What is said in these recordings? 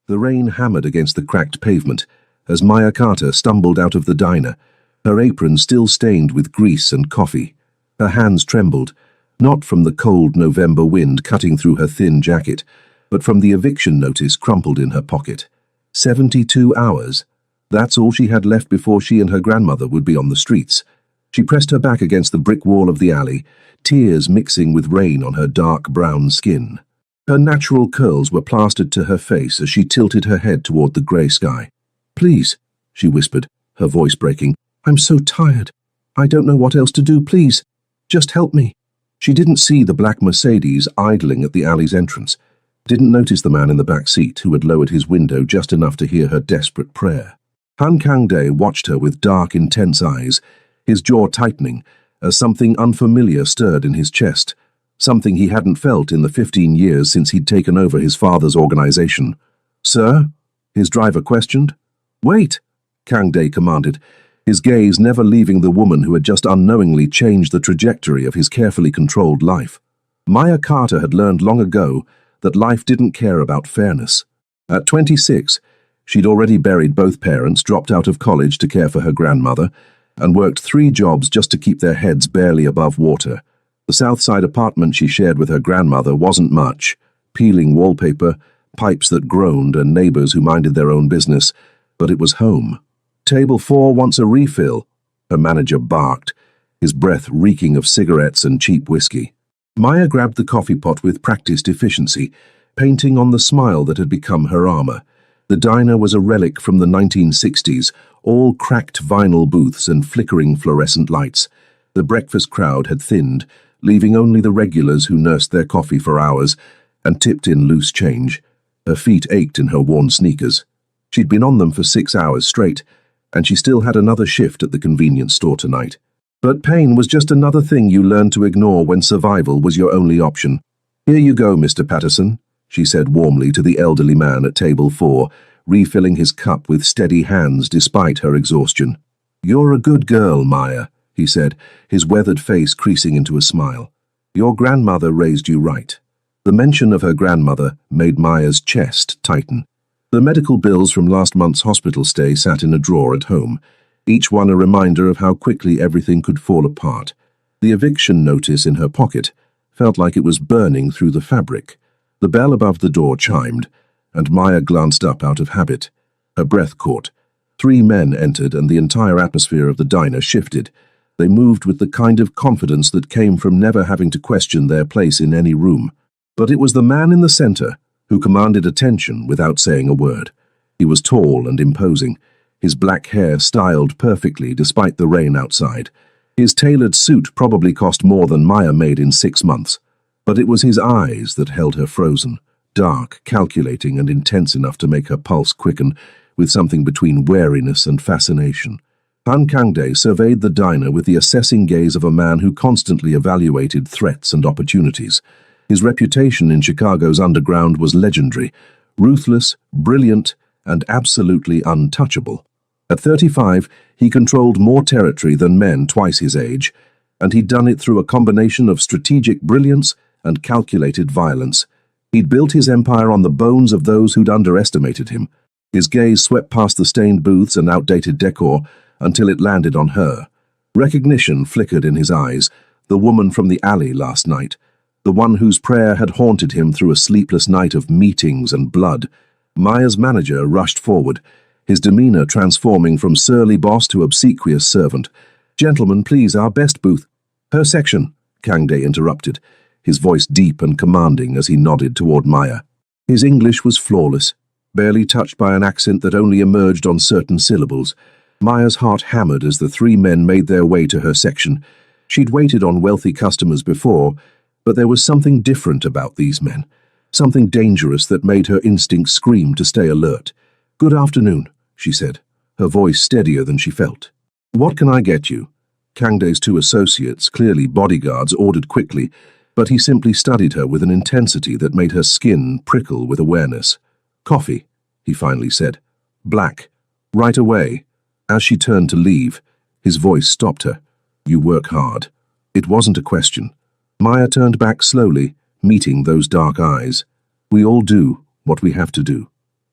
The rain hammered against the cracked pavement as Maya Carter stumbled out of the diner, her apron still stained with grease and coffee. Her hands trembled, not from the cold November wind cutting through her thin jacket, but from the eviction notice crumpled in her pocket. 72 hours. That's all she had left before she and her grandmother would be on the streets. She pressed her back against the brick wall of the alley, tears mixing with rain on her dark brown skin. Her natural curls were plastered to her face as she tilted her head toward the grey sky. "Please," she whispered, her voice breaking. "I'm so tired. I don't know what else to do. Please, just help me." She didn't see the black Mercedes idling at the alley's entrance, didn't notice the man in the back seat who had lowered his window just enough to hear her desperate prayer. Han Kang-dae watched her with dark, intense eyes, his jaw tightening as something unfamiliar stirred in his chest, something he hadn't felt in the 15 years since he'd taken over his father's organization. "Sir?" his driver questioned. "Wait," Kang-dae commanded, his gaze never leaving the woman who had just unknowingly changed the trajectory of his carefully controlled life. Maya Carter had learned long ago that life didn't care about fairness. At 26, she'd already buried both parents, dropped out of college to care for her grandmother, and worked 3 jobs just to keep their heads barely above water. The Southside apartment she shared with her grandmother wasn't much: peeling wallpaper, pipes that groaned, and neighbors who minded their own business, but it was home. "Table 4 wants a refill," her manager barked, his breath reeking of cigarettes and cheap whiskey. Maya grabbed the coffee pot with practiced efficiency, painting on the smile that had become her armor. The diner was a relic from the 1960s, all cracked vinyl booths and flickering fluorescent lights. The breakfast crowd had thinned, leaving only the regulars who nursed their coffee for hours and tipped in loose change. Her feet ached in her worn sneakers. She'd been on them for 6 hours straight, and she still had another shift at the convenience store tonight. But pain was just another thing you learned to ignore when survival was your only option. "Here you go, Mr. Patterson," she said warmly to the elderly man at table 4, refilling his cup with steady hands despite her exhaustion. "You're a good girl, Maya," he said, his weathered face creasing into a smile. "Your grandmother raised you right." The mention of her grandmother made Maya's chest tighten. The medical bills from last month's hospital stay sat in a drawer at home, each one a reminder of how quickly everything could fall apart. The eviction notice in her pocket felt like it was burning through the fabric. The bell above the door chimed, and Maya glanced up out of habit. Her breath caught. 3 men entered, and the entire atmosphere of the diner shifted. They moved with the kind of confidence that came from never having to question their place in any room. But it was the man in the center who commanded attention without saying a word. He was tall and imposing, his black hair styled perfectly despite the rain outside. His tailored suit probably cost more than Maya made in 6 months, but it was his eyes that held her frozen, dark, calculating, and intense enough to make her pulse quicken with something between wariness and fascination. Han Kang-dae surveyed the diner with the assessing gaze of a man who constantly evaluated threats and opportunities. His reputation in Chicago's underground was legendary, ruthless, brilliant, and absolutely untouchable. At 35, he controlled more territory than men twice his age, and he'd done it through a combination of strategic brilliance and calculated violence. He'd built his empire on the bones of those who'd underestimated him. His gaze swept past the stained booths and outdated decor until it landed on her. Recognition flickered in his eyes, the woman from the alley last night, the one whose prayer had haunted him through a sleepless night of meetings and blood. Maya's manager rushed forward, his demeanor transforming from surly boss to obsequious servant. "Gentlemen, please, our best booth." "Her section," Kang-dae interrupted, his voice deep and commanding as he nodded toward Maya. His English was flawless, barely touched by an accent that only emerged on certain syllables. Maya's heart hammered as the 3 men made their way to her section. She'd waited on wealthy customers before, but there was something different about these men, something dangerous that made her instincts scream to stay alert. "Good afternoon," she said, her voice steadier than she felt. "What can I get you?" Kang-dae's 2 associates, clearly bodyguards, ordered quickly, but he simply studied her with an intensity that made her skin prickle with awareness. "Coffee," he finally said. "Black. Right away." As she turned to leave, his voice stopped her. "You work hard." It wasn't a question. Maya turned back slowly, meeting those dark eyes. "We all do what we have to do."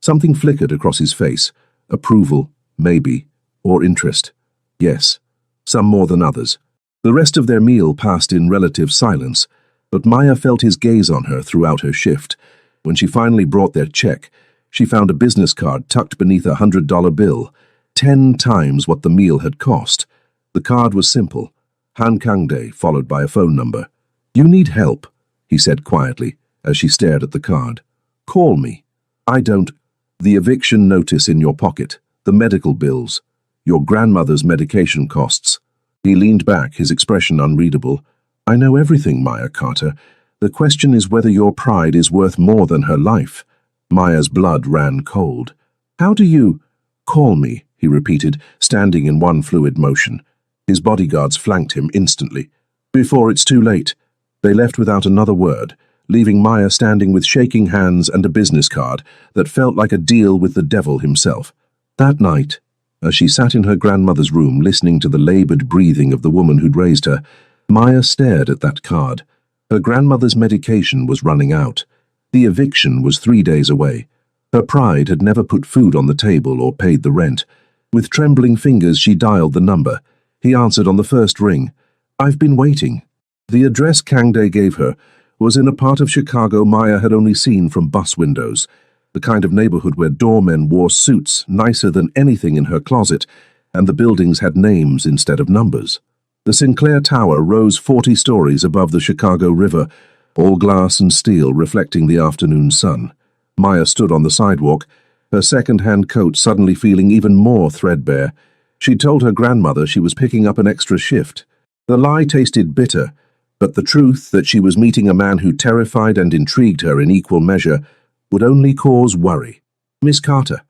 Something flickered across his face. Approval, maybe, or interest. Yes, some more than others. The rest of their meal passed in relative silence, but Maya felt his gaze on her throughout her shift. When she finally brought their check, she found a business card tucked beneath a $100 bill, 10 times what the meal had cost. The card was simple, Han Kangde, followed by a phone number. "You need help," he said quietly, as she stared at the card. "Call me. I don't. The eviction notice in your pocket, the medical bills, your grandmother's medication costs." He leaned back, his expression unreadable. "I know everything, Maya Carter. The question is whether your pride is worth more than her life." Maya's blood ran cold. "How do you—" "Call me," he repeated, standing in one fluid motion. His bodyguards flanked him instantly. "Before it's too late." They left without another word, leaving Maya standing with shaking hands and a business card that felt like a deal with the devil himself. That night, as she sat in her grandmother's room listening to the labored breathing of the woman who'd raised her, Maya stared at that card. Her grandmother's medication was running out. The eviction was 3 days away. Her pride had never put food on the table or paid the rent. With trembling fingers, she dialed the number. He answered on the first ring. "I've been waiting." The address Kangde gave her was in a part of Chicago Maya had only seen from bus windows, the kind of neighborhood where doormen wore suits nicer than anything in her closet, and the buildings had names instead of numbers. The Sinclair Tower rose 40 stories above the Chicago River, all glass and steel reflecting the afternoon sun. Maya stood on the sidewalk, her second-hand coat suddenly feeling even more threadbare. She'd told her grandmother she was picking up an extra shift. The lie tasted bitter, but the truth that she was meeting a man who terrified and intrigued her in equal measure would only cause worry. "Miss Carter,"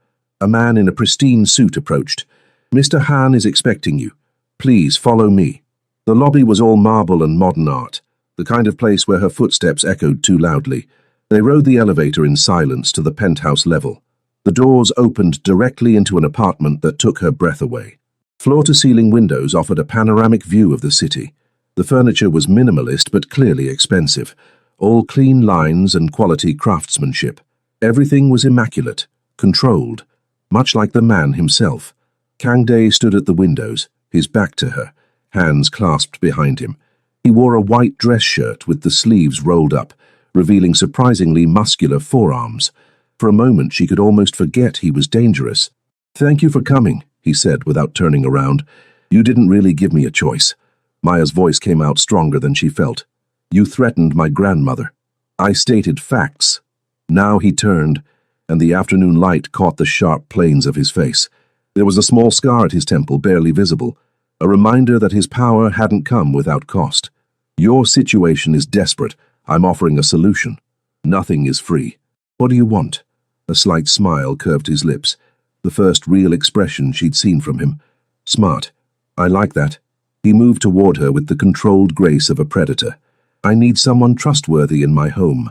a man in a pristine suit approached. "Mr. Han is expecting you. Please follow me." The lobby was all marble and modern art, the kind of place where her footsteps echoed too loudly. They rode the elevator in silence to the penthouse level. The doors opened directly into an apartment that took her breath away. Floor-to-ceiling windows offered a panoramic view of the city. The furniture was minimalist but clearly expensive, all clean lines and quality craftsmanship. Everything was immaculate, controlled, much like the man himself. Kangde stood at the windows, his back to her, hands clasped behind him. He wore a white dress shirt with the sleeves rolled up, revealing surprisingly muscular forearms. For a moment she could almost forget he was dangerous. "Thank you for coming," he said without turning around. "You didn't really give me a choice." Maya's voice came out stronger than she felt. "You threatened my grandmother. I stated facts." Now he turned, and the afternoon light caught the sharp planes of his face. There was a small scar at his temple, barely visible, a reminder that his power hadn't come without cost. "Your situation is desperate. I'm offering a solution. Nothing is free. What do you want?" A slight smile curved his lips, the first real expression she'd seen from him. "Smart. I like that." He moved toward her with the controlled grace of a predator. "I need someone trustworthy in my home,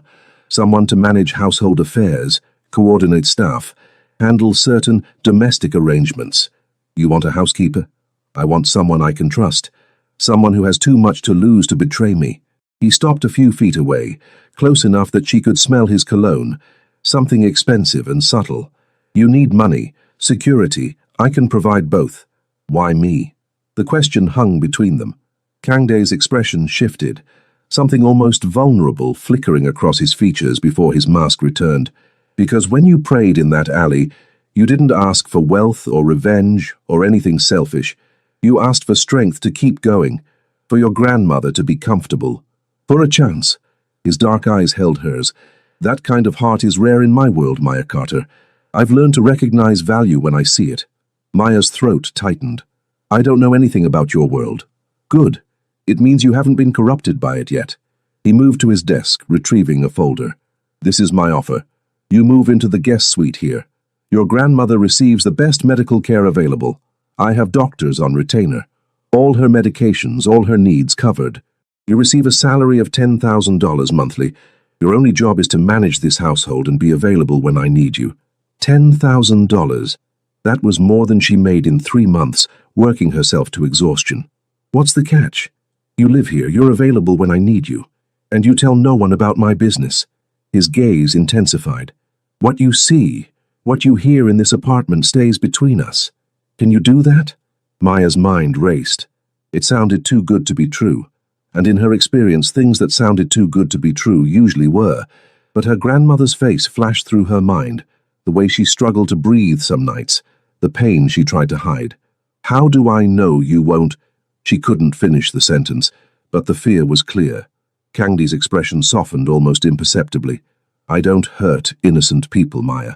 someone to manage household affairs, coordinate staff, handle certain domestic arrangements. You want a housekeeper? I want someone I can trust, someone who has too much to lose to betray me." He stopped a few feet away, close enough that she could smell his cologne, something expensive and subtle. "You need money, security. I can provide both. Why me?" The question hung between them. Kangde's expression shifted, something almost vulnerable flickering across his features before his mask returned. "Because when you prayed in that alley, you didn't ask for wealth or revenge or anything selfish. You asked for strength to keep going, for your grandmother to be comfortable, for a chance." His dark eyes held hers. "That kind of heart is rare in my world, Maya Carter. I've learned to recognize value when I see it." Maya's throat tightened. "I don't know anything about your world." "Good. It means you haven't been corrupted by it yet." He moved to his desk, retrieving a folder. "This is my offer. You move into the guest suite here. Your grandmother receives the best medical care available. I have doctors on retainer. All her medications, all her needs covered. You receive a salary of $10,000 monthly. Your only job is to manage this household and be available when I need you." $10,000. That was more than she made in 3 months, working herself to exhaustion. "What's the catch? You live here, you're available when I need you, and you tell no one about my business." His gaze intensified. "What you see, What you hear in this apartment stays between us. Can you do that? Maya's mind raced. It sounded too good to be true, and in her experience things that sounded too good to be true usually were, but her grandmother's face flashed through her mind, the way she struggled to breathe some nights, the pain she tried to hide. How do I know you won't? She couldn't finish the sentence, but the fear was clear. Kangdi's expression softened almost imperceptibly. I don't hurt innocent people, Maya.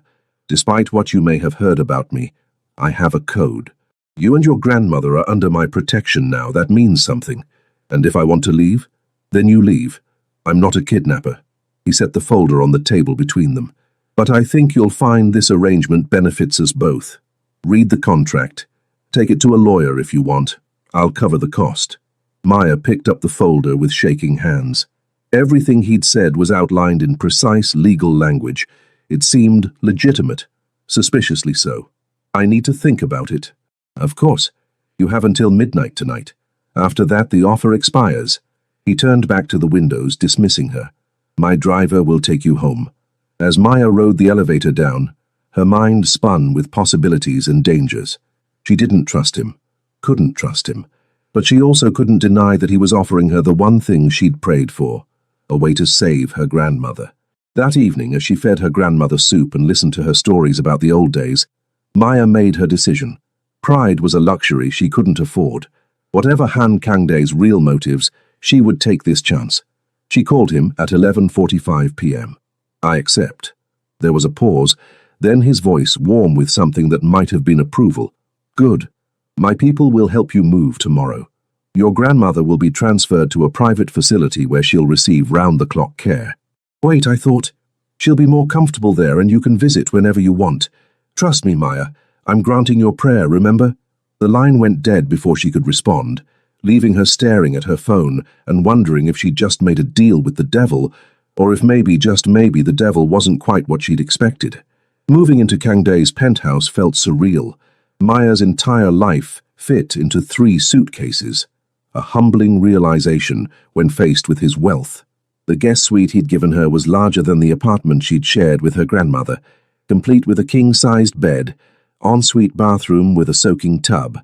Despite what you may have heard about me, I have a code. You and your grandmother are under my protection now. That means something. And if I want to leave, then you leave. I'm not a kidnapper. He set the folder on the table between them. But I think you'll find this arrangement benefits us both. Read the contract. Take it to a lawyer if you want. I'll cover the cost. Maya picked up the folder with shaking hands. Everything he'd said was outlined in precise legal language. It seemed legitimate, suspiciously so. I need to think about it. Of course. You have until midnight tonight. After that, the offer expires. He turned back to the windows, dismissing her. My driver will take you home. As Maya rode the elevator down, her mind spun with possibilities and dangers. She didn't trust him, couldn't trust him, but she also couldn't deny that he was offering her the one thing she'd prayed for, a way to save her grandmother. That evening, as she fed her grandmother soup and listened to her stories about the old days, Maya made her decision. Pride was a luxury she couldn't afford. Whatever Han Kangdae's real motives, she would take this chance. She called him at 11:45 p.m. I accept. There was a pause, then his voice warm with something that might have been approval. Good. My people will help you move tomorrow. Your grandmother will be transferred to a private facility where she'll receive round-the-clock care. Wait, I thought. She'll be more comfortable there and you can visit whenever you want. Trust me, Maya. I'm granting your prayer, remember? The line went dead before she could respond, leaving her staring at her phone and wondering if she'd just made a deal with the devil, or if maybe, just maybe, the devil wasn't quite what she'd expected. Moving into Kangdae's penthouse felt surreal. Maya's entire life fit into 3 suitcases. A humbling realization when faced with his wealth. The guest suite he'd given her was larger than the apartment she'd shared with her grandmother, complete with a king-sized bed, ensuite bathroom with a soaking tub,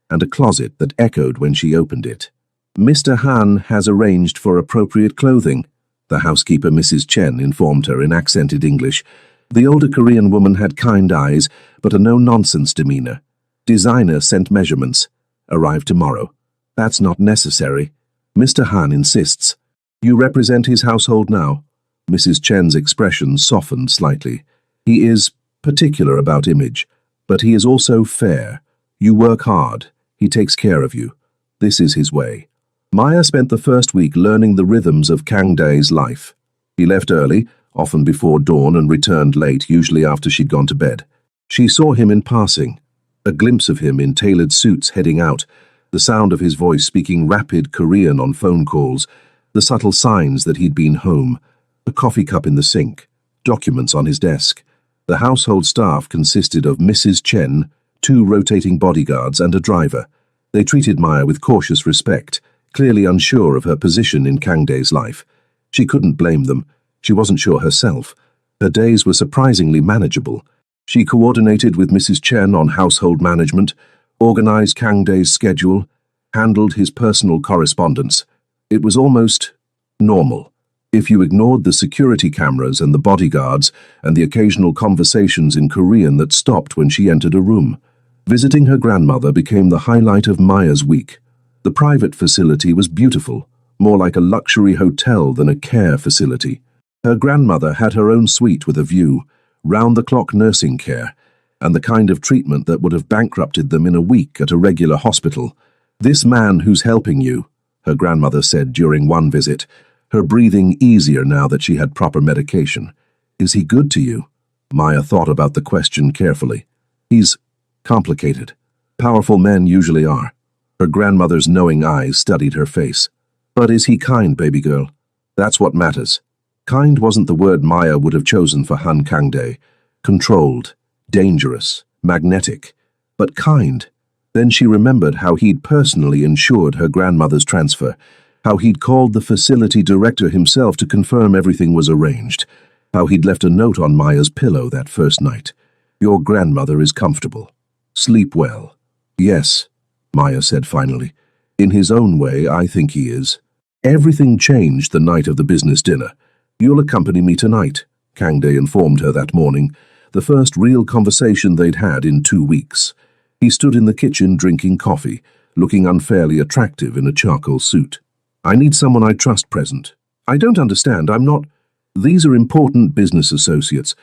and a closet that echoed when she opened it. Mr. Han has arranged for appropriate clothing, the housekeeper Mrs. Chen informed her in accented English. The older Korean woman had kind eyes, but a no-nonsense demeanor. Designer sent measurements. Arrive tomorrow. That's not necessary. Mr. Han insists. You represent his household now. Mrs. Chen's expression softened slightly. He is particular about image, but he is also fair. You work hard. He takes care of you. This is his way. Maya spent the first week learning the rhythms of Kangdae's life. He left early, often before dawn, and returned late, usually after she'd gone to bed. She saw him in passing, a glimpse of him in tailored suits heading out, the sound of his voice speaking rapid Korean on phone calls, the subtle signs that he'd been home, a coffee cup in the sink, documents on his desk. The household staff consisted of Mrs. Chen, 2 rotating bodyguards, and a driver. They treated Maya with cautious respect, clearly unsure of her position in Kangdae's life. She couldn't blame them. She wasn't sure herself. Her days were surprisingly manageable. She coordinated with Mrs. Chen on household management, organized Kangdae's schedule, handled his personal correspondence. It was almost normal, if you ignored the security cameras and the bodyguards and the occasional conversations in Korean that stopped when she entered a room. Visiting her grandmother became the highlight of Maya's week. The private facility was beautiful, more like a luxury hotel than a care facility. Her grandmother had her own suite with a view, round-the-clock nursing care, and the kind of treatment that would have bankrupted them in a week at a regular hospital. This man who's helping you, her grandmother said during one visit, her breathing easier now that she had proper medication. Is he good to you? Maya thought about the question carefully. He's complicated. Powerful men usually are. Her grandmother's knowing eyes studied her face. But is he kind, baby girl? That's what matters. Kind wasn't the word Maya would have chosen for Han Kangdae. Controlled, dangerous, magnetic, but kind. Then she remembered how he'd personally ensured her grandmother's transfer, how he'd called the facility director himself to confirm everything was arranged, how he'd left a note on Maya's pillow that first night. Your grandmother is comfortable. Sleep well. Yes, Maya said finally. In his own way, I think he is. Everything changed the night of the business dinner. You'll accompany me tonight, Kangde informed her that morning, the first real conversation they'd had in 2 weeks. He stood in the kitchen drinking coffee, looking unfairly attractive in a charcoal suit. I need someone I trust present. I don't understand, I'm not... These are important business associates.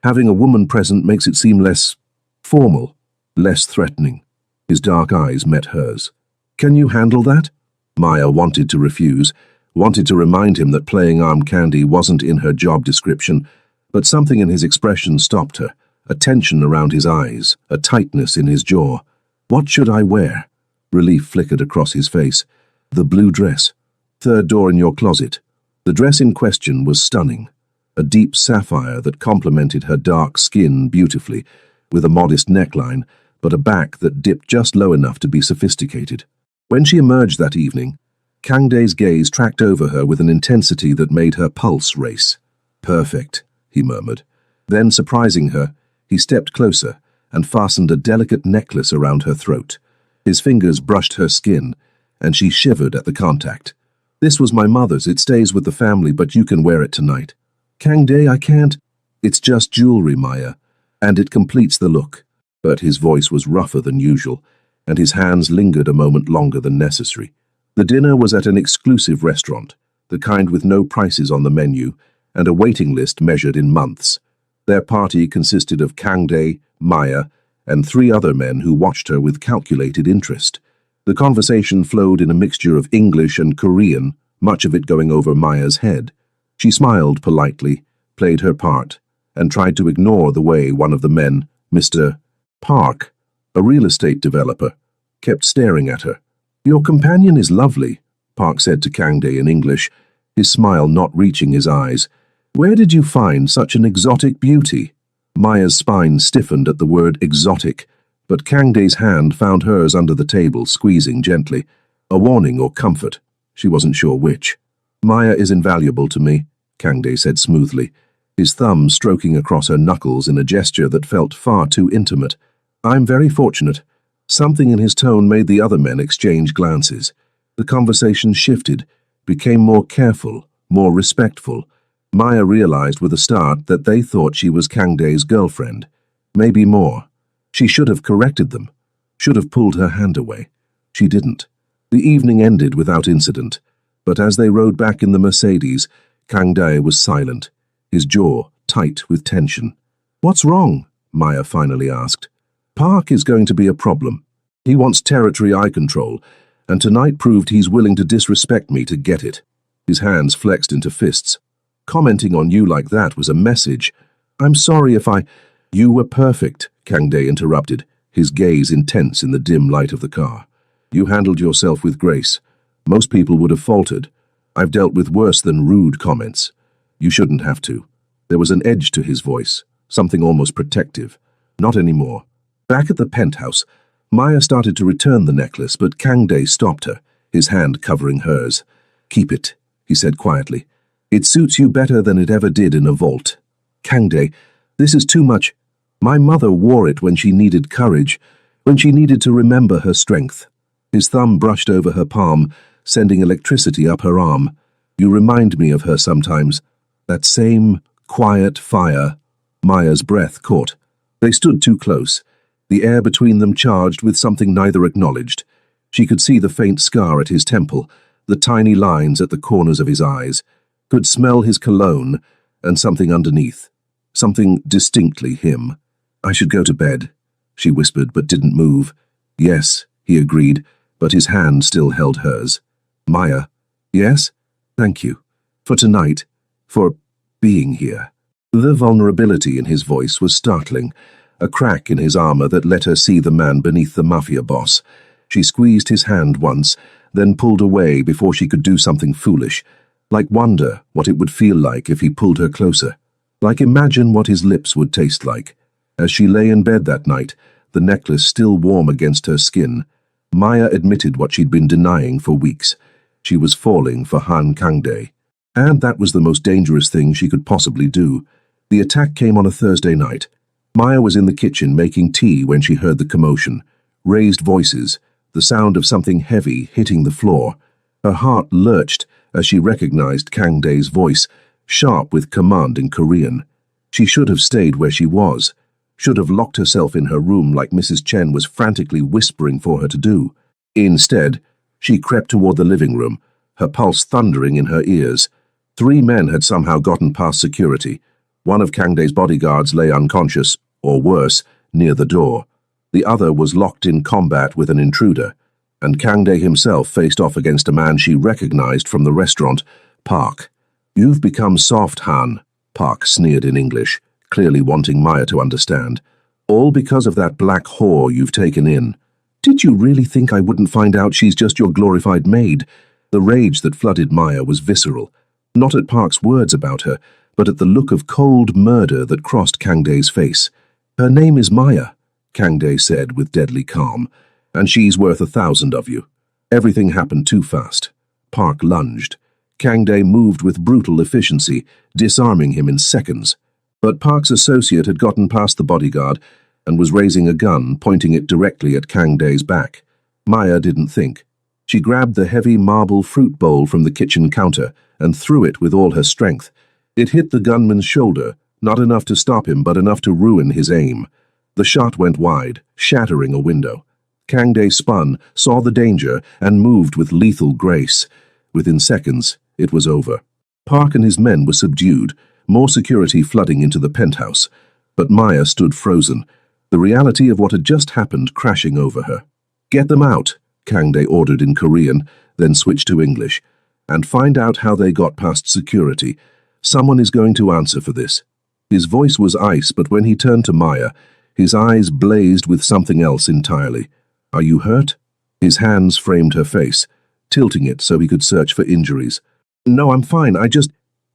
Having a woman present makes it seem less formal, less threatening. His dark eyes met hers. Can you handle that? Maya wanted to refuse, wanted to remind him that playing arm candy wasn't in her job description, but something in his expression stopped her, a tension around his eyes, a tightness in his jaw. What should I wear? Relief flickered across his face. The blue dress. Third door in your closet. The dress in question was stunning, a deep sapphire that complemented her dark skin beautifully, with a modest neckline, but a back that dipped just low enough to be sophisticated. When she emerged that evening, Kangde's gaze tracked over her with an intensity that made her pulse race. Perfect, he murmured. Then, surprising her, he stepped closer and fastened a delicate necklace around her throat. His fingers brushed her skin, and she shivered at the contact. This was my mother's. It stays with the family, but you can wear it tonight. Kangde, I can't. It's just jewelry, Maya, and it completes the look. But his voice was rougher than usual, and his hands lingered a moment longer than necessary. The dinner was at an exclusive restaurant, the kind with no prices on the menu, and a waiting list measured in months. Their party consisted of Kangde, Maya, and 3 other men who watched her with calculated interest. The conversation flowed in a mixture of English and Korean, much of it going over Maya's head. She smiled politely, played her part, and tried to ignore the way one of the men, Mr. Park, a real estate developer, kept staring at her. Your companion is lovely, Park said to Kangde in English, his smile not reaching his eyes. Where did you find such an exotic beauty? Maya's spine stiffened at the word exotic, but Kangde's hand found hers under the table, squeezing gently. A warning or comfort, she wasn't sure which. Maya is invaluable to me, Kangde said smoothly, his thumb stroking across her knuckles in a gesture that felt far too intimate. I'm very fortunate. Something in his tone made the other men exchange glances. The conversation shifted, became more careful, more respectful. Maya realized with a start that they thought she was Kangde's girlfriend. Maybe more. She should have corrected them, should have pulled her hand away. She didn't. The evening ended without incident, but as they rode back in the Mercedes, Kangde was silent, his jaw tight with tension. What's wrong? Maya finally asked. Park is going to be a problem. He wants territory I control, and tonight proved he's willing to disrespect me to get it. His hands flexed into fists. Commenting on you like that was a message. I'm sorry if I... You were perfect, Kangde interrupted, his gaze intense in the dim light of the car. You handled yourself with grace. Most people would have faltered. I've dealt with worse than rude comments. You shouldn't have to. There was an edge to his voice, something almost protective. Not anymore. Back at the penthouse, Maya started to return the necklace, but Kangde stopped her, his hand covering hers. Keep it, he said quietly. It suits you better than it ever did in a vault. Kangde, this is too much. My mother wore it when she needed courage, when she needed to remember her strength. His thumb brushed over her palm, sending electricity up her arm. You remind me of her sometimes. That same quiet fire. Maya's breath caught. They stood too close, the air between them charged with something neither acknowledged. She could see the faint scar at his temple, the tiny lines at the corners of his eyes, could smell his cologne and something underneath, something distinctly him. I should go to bed, she whispered but didn't move. Yes, he agreed, but his hand still held hers. Maya, yes? Thank you. For tonight, for being here. The vulnerability in his voice was startling, a crack in his armor that let her see the man beneath the mafia boss. She squeezed his hand once, then pulled away before she could do something foolish, like wonder what it would feel like if he pulled her closer, like imagine what his lips would taste like. As she lay in bed that night, the necklace still warm against her skin, Maya admitted what she'd been denying for weeks. She was falling for Han Kangde. And that was the most dangerous thing she could possibly do. The attack came on a Thursday night. Maya was in the kitchen making tea when she heard the commotion. Raised voices, the sound of something heavy hitting the floor. Her heart lurched as she recognized Kang Dae's voice, sharp with command in Korean. She should have stayed where she was, should have locked herself in her room like Mrs. Chen was frantically whispering for her to do. Instead, she crept toward the living room, her pulse thundering in her ears. 3 men had somehow gotten past security. One of Kang Dae's bodyguards lay unconscious, or worse, near the door. The other was locked in combat with an intruder, and Kang Dae himself faced off against a man she recognized from the restaurant, Park. "You've become soft, Han," Park sneered in English, clearly wanting Maya to understand. "All because of that black whore you've taken in. Did you really think I wouldn't find out she's just your glorified maid?" The rage that flooded Maya was visceral, not at Park's words about her, but at the look of cold murder that crossed Kang Dae's face. "Her name is Maya," Kang Dae said with deadly calm, "and she's worth 1,000 of you." Everything happened too fast. Park lunged. Kang Dae moved with brutal efficiency, disarming him in seconds. But Park's associate had gotten past the bodyguard and was raising a gun, pointing it directly at Kang Dae's back. Maya didn't think. She grabbed the heavy marble fruit bowl from the kitchen counter and threw it with all her strength. It hit the gunman's shoulder, not enough to stop him, but enough to ruin his aim. The shot went wide, shattering a window. Kang Dae spun, saw the danger, and moved with lethal grace. Within seconds, it was over. Park and his men were subdued, more security flooding into the penthouse. But Maya stood frozen, the reality of what had just happened crashing over her. "Get them out," Kang Dae ordered in Korean, then switched to English. "And find out how they got past security. Someone is going to answer for this." His voice was ice, but when he turned to Maya, his eyes blazed with something else entirely. "Are you hurt?" His hands framed her face, tilting it so he could search for injuries. "No, I'm fine.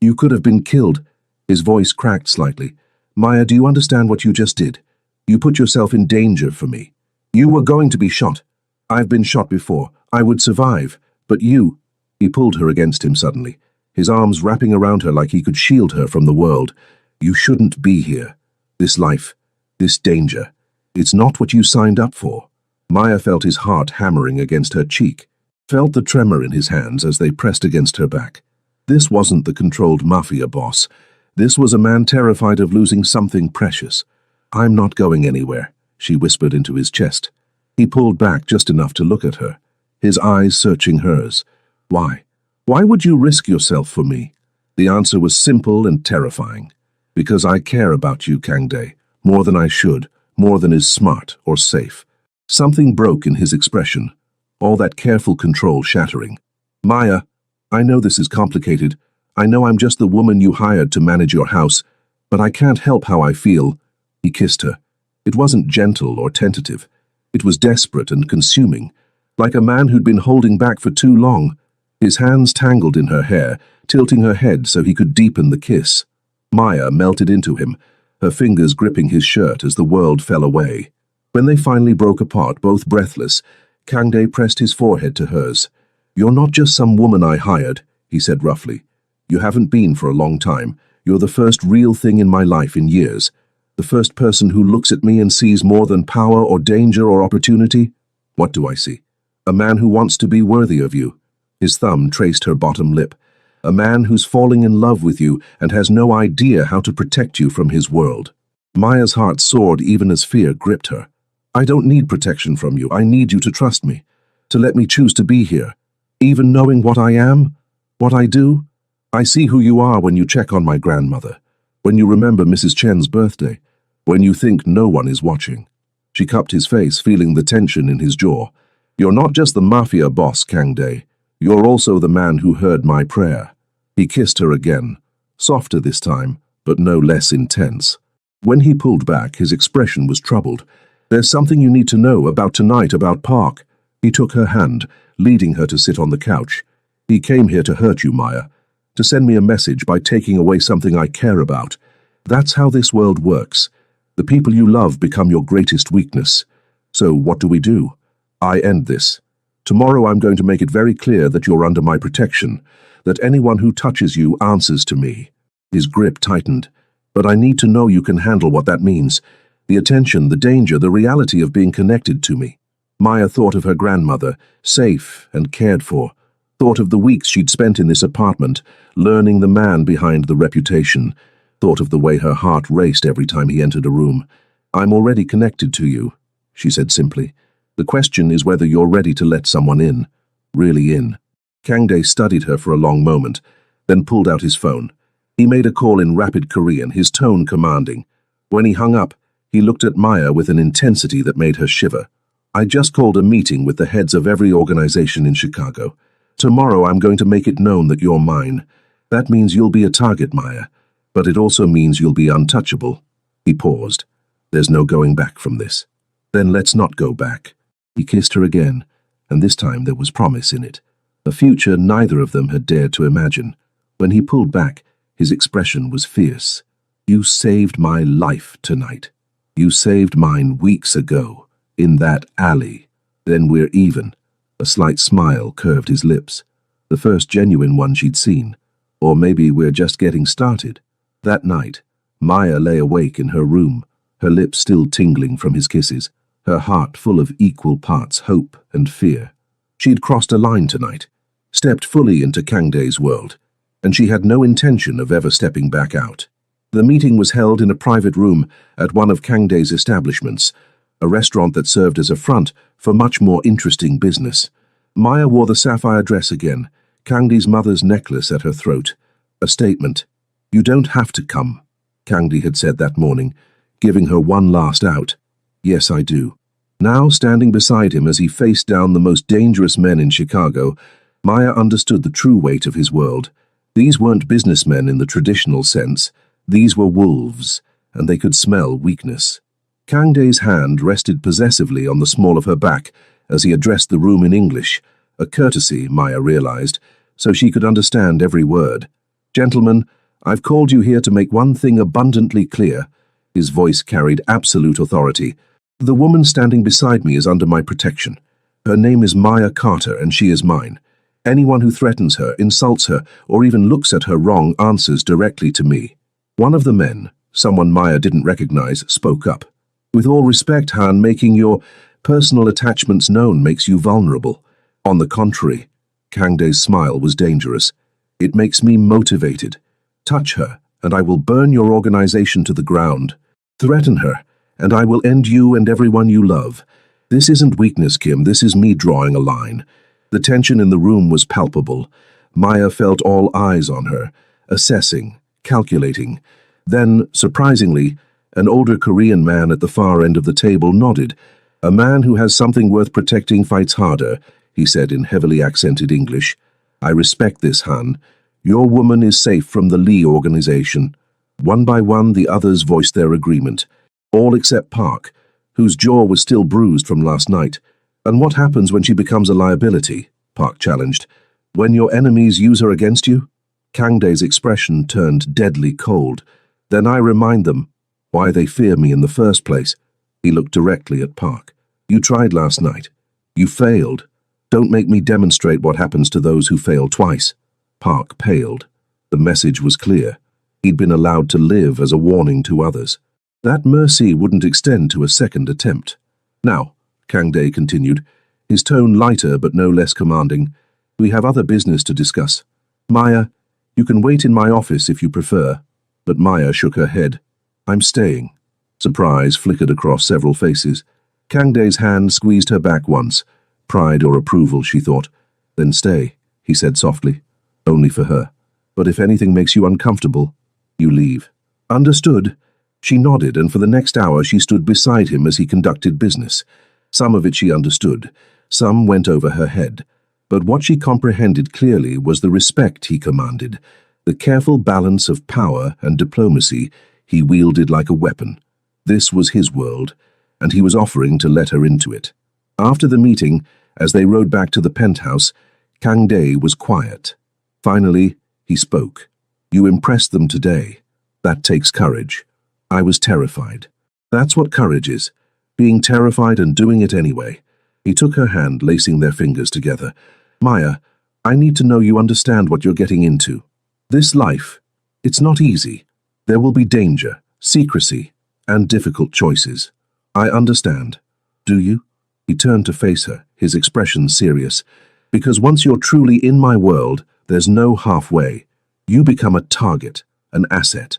You could have been killed." His voice cracked slightly. "Maya, do you understand what you just did? You put yourself in danger for me. You were going to be shot. I've been shot before. I would survive. But you—" He pulled her against him suddenly, his arms wrapping around her like he could shield her from the world. "You shouldn't be here. This life, this danger. It's not what you signed up for." Maya felt his heart hammering against her cheek, felt the tremor in his hands as they pressed against her back. This wasn't the controlled mafia boss. This was a man terrified of losing something precious. "I'm not going anywhere," she whispered into his chest. He pulled back just enough to look at her, his eyes searching hers. "Why? Why would you risk yourself for me?" The answer was simple and terrifying. "Because I care about you, Kang Dae, more than I should, more than is smart or safe." Something broke in his expression, all that careful control shattering. "Maya, I know this is complicated. I know I'm just the woman you hired to manage your house, but I can't help how I feel." He kissed her. It wasn't gentle or tentative. It was desperate and consuming, like a man who'd been holding back for too long. His hands tangled in her hair, tilting her head so he could deepen the kiss. Maya melted into him, her fingers gripping his shirt as the world fell away. When they finally broke apart, both breathless, Kang Dae pressed his forehead to hers. "You're not just some woman I hired," he said roughly. "You haven't been for a long time. You're the first real thing in my life in years. The first person who looks at me and sees more than power or danger or opportunity." "What do I see?" "A man who wants to be worthy of you." His thumb traced her bottom lip. "A man who's falling in love with you and has no idea how to protect you from his world." Maya's heart soared even as fear gripped her. "I don't need protection from you. I need you to trust me, to let me choose to be here. Even knowing what I am, what I do, I see who you are when you check on my grandmother, when you remember Mrs. Chen's birthday, when you think no one is watching." She cupped his face, feeling the tension in his jaw. "You're not just the mafia boss, Kang Dae. You're also the man who heard my prayer." He kissed her again, softer this time, but no less intense. When he pulled back, his expression was troubled. "There's something you need to know about tonight, about Park." He took her hand, leading her to sit on the couch. "He came here to hurt you, Maya, to send me a message by taking away something I care about. That's how this world works. The people you love become your greatest weakness. So what do we do? I end this. Tomorrow I'm going to make it very clear that you're under my protection, that anyone who touches you answers to me." His grip tightened. "But I need to know you can handle what that means. The attention, the danger, the reality of being connected to me. Maya thought of her grandmother, safe and cared for. Thought of the weeks she'd spent in this apartment, learning the man behind the reputation. Thought of the way her heart raced every time he entered a room. "I'm already connected to you," she said simply. "The question is whether you're ready to let someone in. Really in." Kangdae studied her for a long moment, then pulled out his phone. He made a call in rapid Korean, his tone commanding. When he hung up, he looked at Maya with an intensity that made her shiver. "I just called a meeting with the heads of every organization in Chicago. Tomorrow I'm going to make it known that you're mine. That means you'll be a target, Maya, but it also means you'll be untouchable." He paused. "There's no going back from this." "Then let's not go back." He kissed her again, and this time there was promise in it. A future neither of them had dared to imagine. When he pulled back, his expression was fierce. "You saved my life tonight. You saved mine weeks ago, in that alley. Then we're even." A slight smile curved his lips. The first genuine one she'd seen. Or maybe we're just getting started. That night, Maya lay awake in her room, her lips still tingling from his kisses, her heart full of equal parts hope and fear. She'd crossed a line tonight, stepped fully into Kangdae's world, and she had no intention of ever stepping back out. The meeting was held in a private room at one of Kangdae's establishments, a restaurant that served as a front for much more interesting business. Maya wore the sapphire dress again, Kangdae's mother's necklace at her throat. A statement. "You don't have to come," Kangdae had said that morning, giving her one last out. "Yes, I do." Now, standing beside him as he faced down the most dangerous men in Chicago, Maya understood the true weight of his world. These weren't businessmen in the traditional sense. These were wolves, and they could smell weakness. Kangdae's hand rested possessively on the small of her back as he addressed the room in English, a courtesy, Maya realized, so she could understand every word. "Gentlemen, I've called you here to make one thing abundantly clear." His voice carried absolute authority. "The woman standing beside me is under my protection. Her name is Maya Carter, and she is mine. Anyone who threatens her, insults her, or even looks at her wrong answers directly to me." One of the men, someone Maya didn't recognize, spoke up. "With all respect, Han, making your personal attachments known makes you vulnerable." "On the contrary," Kangdae's smile was dangerous. "It makes me motivated. Touch her, and I will burn your organization to the ground. Threaten her, and I will end you and everyone you love. This isn't weakness, Kim, this is me drawing a line." The tension in the room was palpable. Maya felt all eyes on her, assessing, calculating. Then, surprisingly, an older Korean man at the far end of the table nodded. "A man who has something worth protecting fights harder," he said in heavily accented English. "I respect this, Han. Your woman is safe from the Lee organization." One by one, the others voiced their agreement. All except Park, whose jaw was still bruised from last night. "And what happens when she becomes a liability?" Park challenged. "When your enemies use her against you?" Kangdae's expression turned deadly cold. "Then I remind them why they fear me in the first place." He looked directly at Park. "You tried last night. You failed. Don't make me demonstrate what happens to those who fail twice." Park paled. The message was clear. He'd been allowed to live as a warning to others. That mercy wouldn't extend to a second attempt. "Now," Kangdae continued, his tone lighter but no less commanding, "we have other business to discuss. Maya, you can wait in my office if you prefer." But Maya shook her head. "I'm staying." Surprise flickered across several faces. Kangdae's hand squeezed her back once. Pride or approval, she thought. "Then stay," he said softly. "Only for her. But if anything makes you uncomfortable, you leave." "Understood." She nodded, and for the next hour she stood beside him as he conducted business. Some of it she understood, some went over her head. But what she comprehended clearly was the respect he commanded, the careful balance of power and diplomacy he wielded like a weapon. This was his world, and he was offering to let her into it. After the meeting, as they rode back to the penthouse, Kangdae was quiet. Finally, he spoke. "You impressed them today. That takes courage." "I was terrified." "That's what courage is. Being terrified and doing it anyway." He took her hand, lacing their fingers together. "Maya, I need to know you understand what you're getting into. This life, it's not easy. There will be danger, secrecy, and difficult choices. I understand. Do you? He turned to face her, his expression serious. Because once you're truly in my world, there's no halfway. You become a target, an asset,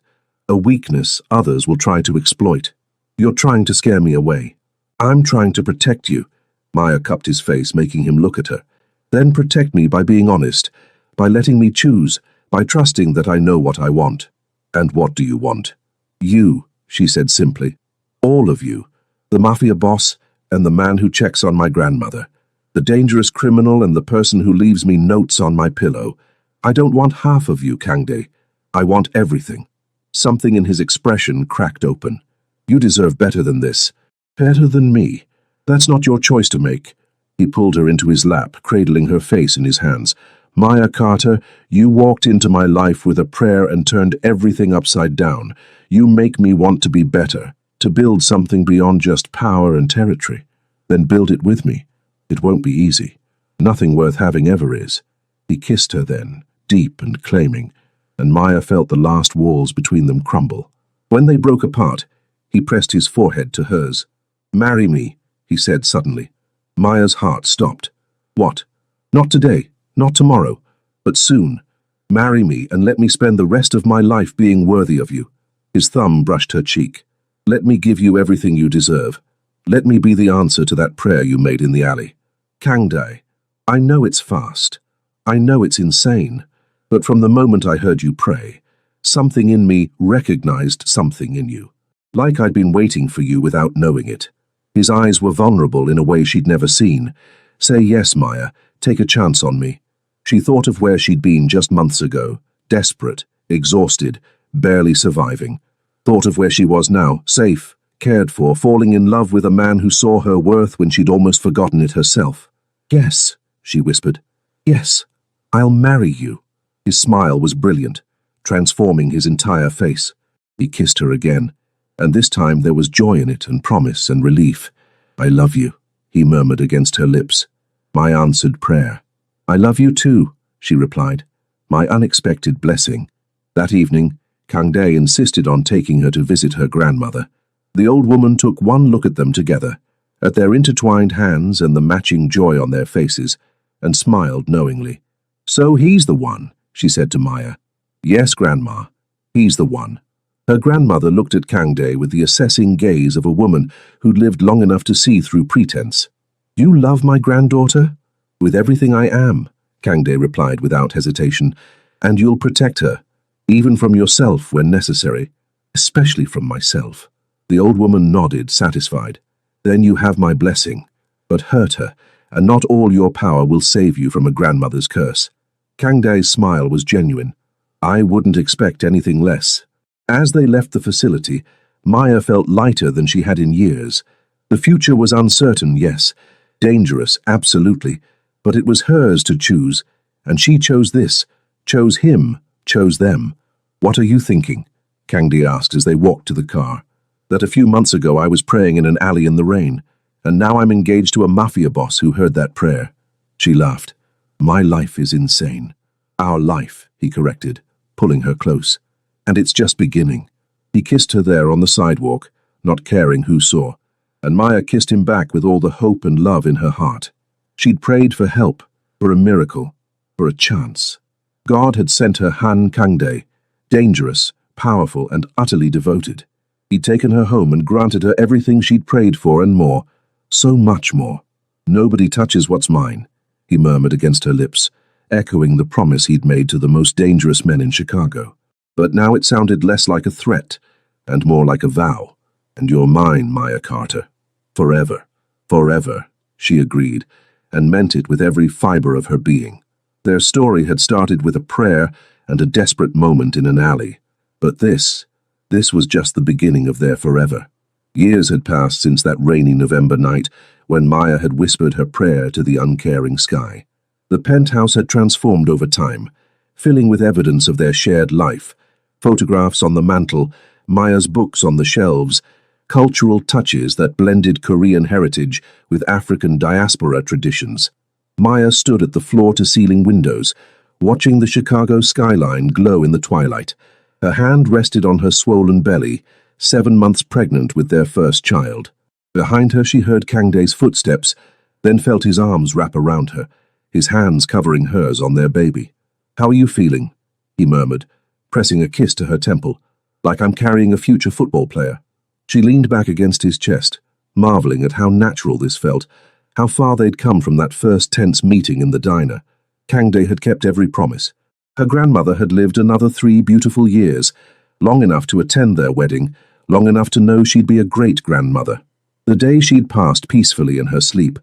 a weakness others will try to exploit. You're trying to scare me away. I'm trying to protect you. Maya cupped his face, making him look at her. Then protect me by being honest, by letting me choose, by trusting that I know what I want. And what do you want? You, she said simply. All of you. The mafia boss and the man who checks on my grandmother. The dangerous criminal and the person who leaves me notes on my pillow. I don't want half of you, Kangde. I want everything. Something in his expression cracked open. You deserve better than this. Better than me. That's not your choice to make. He pulled her into his lap, cradling her face in his hands. Maya Carter, you walked into my life with a prayer and turned everything upside down. You make me want to be better, to build something beyond just power and territory. Then build it with me. It won't be easy. Nothing worth having ever is. He kissed her then, deep and claiming, and Maya felt the last walls between them crumble. When they broke apart, he pressed his forehead to hers. Marry me, he said suddenly. Maya's heart stopped. What? Not today, not tomorrow, but soon. Marry me and let me spend the rest of my life being worthy of you. His thumb brushed her cheek. Let me give you everything you deserve. Let me be the answer to that prayer you made in the alley. Kangde, I know it's fast. I know it's insane. But from the moment I heard you pray, something in me recognized something in you. Like I'd been waiting for you without knowing it. His eyes were vulnerable in a way she'd never seen. Say yes, Maya. Take a chance on me. She thought of where she'd been just months ago. Desperate, exhausted, barely surviving. Thought of where she was now, safe, cared for, falling in love with a man who saw her worth when she'd almost forgotten it herself. Yes, she whispered. Yes, I'll marry you. His smile was brilliant, transforming his entire face. He kissed her again, and this time there was joy in it and promise and relief. I love you, he murmured against her lips. My answered prayer. I love you too, she replied. My unexpected blessing. That evening, Kangde insisted on taking her to visit her grandmother. The old woman took one look at them together, at their intertwined hands and the matching joy on their faces, and smiled knowingly. So he's the one, she said to Maya. Yes, Grandma, he's the one. Her grandmother looked at Kangde with the assessing gaze of a woman who'd lived long enough to see through pretense. You love my granddaughter? With everything I am, Kangde replied without hesitation, and you'll protect her, even from yourself when necessary, especially from myself. The old woman nodded, satisfied. Then you have my blessing, but hurt her, and not all your power will save you from a grandmother's curse. Kangde's smile was genuine. I wouldn't expect anything less. As they left the facility, Maya felt lighter than she had in years. The future was uncertain, yes, dangerous, absolutely, but it was hers to choose, and she chose this, chose him, chose them. What are you thinking? Kangde asked as they walked to the car. That a few months ago I was praying in an alley in the rain, and now I'm engaged to a mafia boss who heard that prayer. She laughed. My life is insane. Our life, he corrected, pulling her close. And it's just beginning. He kissed her there on the sidewalk, not caring who saw, and Maya kissed him back with all the hope and love in her heart. She'd prayed for help, for a miracle, for a chance. God had sent her Han Kangde, dangerous, powerful, and utterly devoted. He'd taken her home and granted her everything she'd prayed for and more, so much more. Nobody touches what's mine, he murmured against her lips, echoing the promise he'd made to the most dangerous men in Chicago. But now it sounded less like a threat and more like a vow. And you're mine, Maya Carter. Forever, forever, she agreed, and meant it with every fiber of her being. Their story had started with a prayer and a desperate moment in an alley. But this was just the beginning of their forever. Years had passed since that rainy November night when Maya had whispered her prayer to the uncaring sky. The penthouse had transformed over time, filling with evidence of their shared life, photographs on the mantel, Maya's books on the shelves, cultural touches that blended Korean heritage with African diaspora traditions. Maya stood at the floor-to-ceiling windows, watching the Chicago skyline glow in the twilight. Her hand rested on her swollen belly, 7 months pregnant with their first child. Behind her she heard Kangdae's footsteps, then felt his arms wrap around her, his hands covering hers on their baby. "How are you feeling?" he murmured, pressing a kiss to her temple. "Like I'm carrying a future football player." She leaned back against his chest, marveling at how natural this felt, how far they'd come from that first tense meeting in the diner. Kangdae had kept every promise. Her grandmother had lived another 3 beautiful years, long enough to attend their wedding, long enough to know she'd be a great-grandmother. The day she'd passed peacefully in her sleep,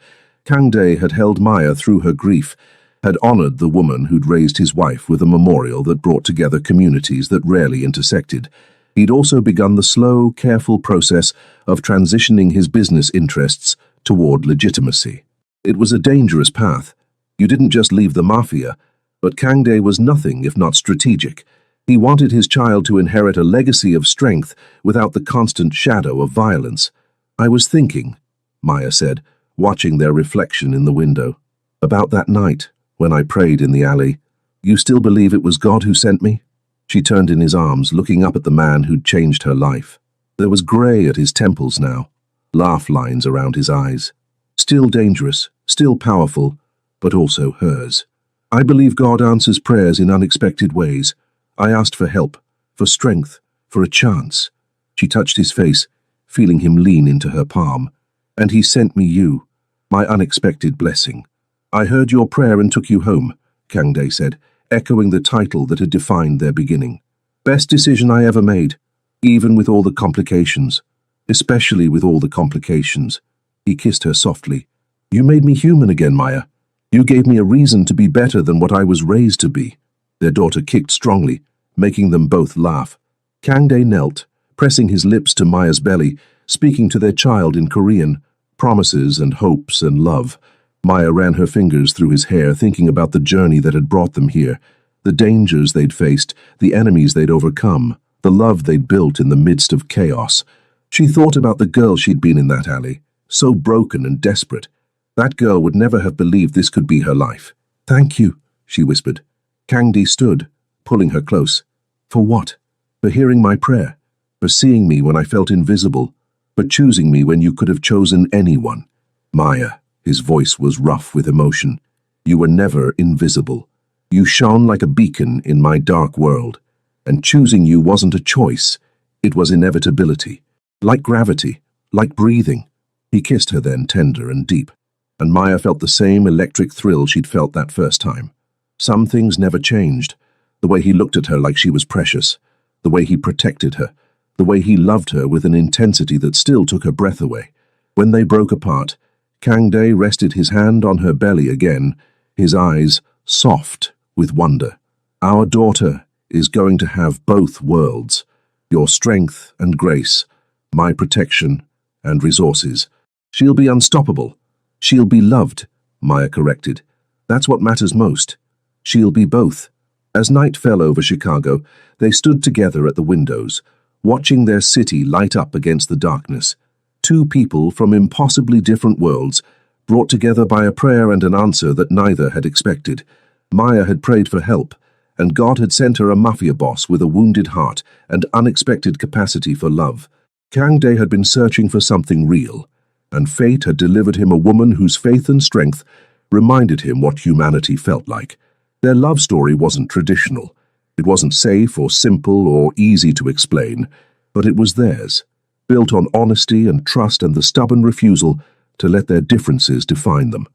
Kangdae had held Maya through her grief, had honored the woman who'd raised his wife with a memorial that brought together communities that rarely intersected. He'd also begun the slow, careful process of transitioning his business interests toward legitimacy. It was a dangerous path. You didn't just leave the mafia, but Kangdae was nothing if not strategic. He wanted his child to inherit a legacy of strength without the constant shadow of violence. "I was thinking," Maya said, watching their reflection in the window, "about that night when I prayed in the alley. You still believe it was God who sent me?" She turned in his arms, looking up at the man who'd changed her life. There was grey at his temples now, laugh lines around his eyes. Still dangerous, still powerful, but also hers. "I believe God answers prayers in unexpected ways. I asked for help, for strength, for a chance." She touched his face, feeling him lean into her palm. "And he sent me you, my unexpected blessing." "I heard your prayer and took you home," Kangdae said, echoing the title that had defined their beginning. "Best decision I ever made, even with all the complications. Especially with all the complications." He kissed her softly. "You made me human again, Maya. You gave me a reason to be better than what I was raised to be." Their daughter kicked strongly, making them both laugh. Kangdae knelt, pressing his lips to Maya's belly, speaking to their child in Korean, promises and hopes and love. Maya ran her fingers through his hair, thinking about the journey that had brought them here, the dangers they'd faced, the enemies they'd overcome, the love they'd built in the midst of chaos. She thought about the girl she'd been in that alley, so broken and desperate. That girl would never have believed this could be her life. "Thank you," she whispered. Kangdae stood, pulling her close. "For what?" "For hearing my prayer, for seeing me when I felt invisible, for choosing me when you could have chosen anyone." "Maya," his voice was rough with emotion, "you were never invisible. You shone like a beacon in my dark world, and choosing you wasn't a choice, it was inevitability. Like gravity, like breathing." He kissed her then, tender and deep, and Maya felt the same electric thrill she'd felt that first time. Some things never changed. The way he looked at her like she was precious, the way he protected her, the way he loved her with an intensity that still took her breath away. When they broke apart, Kangdae rested his hand on her belly again, his eyes soft with wonder. "Our daughter is going to have both worlds, your strength and grace, my protection and resources. She'll be unstoppable. She'll be loved," Maya corrected. "That's what matters most. She'll be both." As night fell over Chicago, they stood together at the windows, watching their city light up against the darkness. Two people from impossibly different worlds, brought together by a prayer and an answer that neither had expected. Maya had prayed for help, and God had sent her a mafia boss with a wounded heart and unexpected capacity for love. Kangdae had been searching for something real, and fate had delivered him a woman whose faith and strength reminded him what humanity felt like. Their love story wasn't traditional. It wasn't safe or simple or easy to explain, but it was theirs, built on honesty and trust and the stubborn refusal to let their differences define them.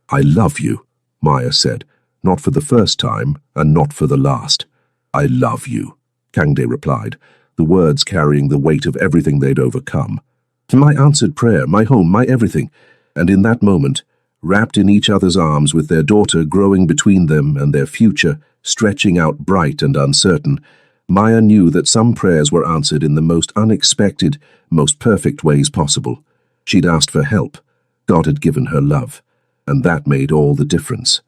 "I love you," Maya said, not for the first time and not for the last. "I love you," Kangdae replied, the words carrying the weight of everything they'd overcome. "My answered prayer, my home, my everything." And in that moment, wrapped in each other's arms with their daughter growing between them and their future stretching out bright and uncertain, Maya knew that some prayers were answered in the most unexpected, most perfect ways possible. She'd asked for help. God had given her love, and that made all the difference.